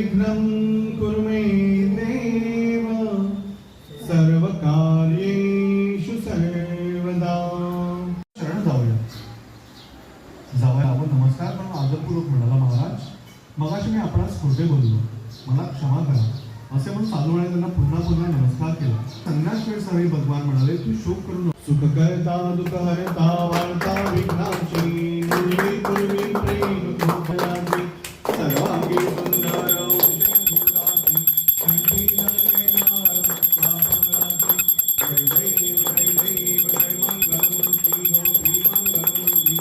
निर्विघ्नं कुरु मे देव सर्वकार्येषु सर्वदा. शरण जाऊया. आपण नमस्कार पण आदरपूर्वक म्हणाला महाराज, मगाशी मी आपणास खोटे बोललो, मला क्षमा करा असे म्हणून साधूने त्यांना पुन्हा पुन्हा नमस्कार केला. संन्यास वेळ सवयी भगवान म्हणाले, तू शोक करू नको. सुख करता दुःख हरता वाळता विघ्नाची पूर्वी प्रेम कृपयाची सर्वांगी सुंदर औषधी कंठी जगते नारद पापराची. जय देव जय देव जय मंगलमूर्ती हो श्री मंगलमूर्ती.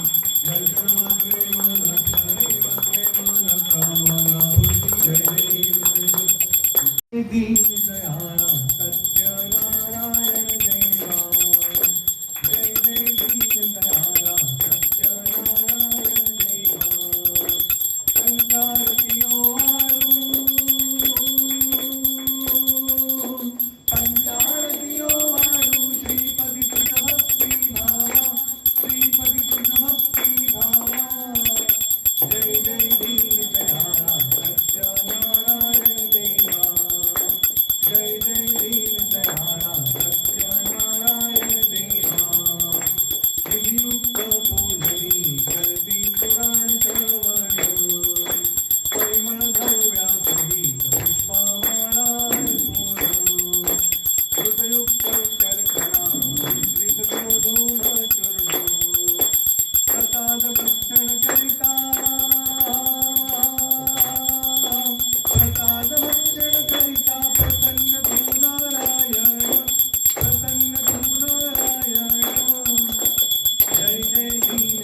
दर्शन मात्रे मन शरणे मात्रे मन कामना पूर्ती. जय देव जय दीन दयाळा सत्यनारायण देवा. जय जय दीन दयाळा सत्यनारायण देवा. पंचारतियो वाळू पंचारतियो वाळू श्रीपदी तुझ भक्ती भावा श्रीपदी तुझ भक्ती भावा. जय जय दीन दयाळा सत्यनारायण देवा. जय जय दीन दयाळा सत्यनारायण देवा. विधियुक्त पूजनी करती पुराण श्रवण परिमळ गौव्या सहित पुष्पमाळा अर्पून. कृतयुक्त शर्करा मिश्रित गोधूम चूर्ण प्रसाद भक्षण करिता प्रसाद भक्षण करिता प्रसन्न तू नारायण प्रसन्न तू नारायण. जय जय दीन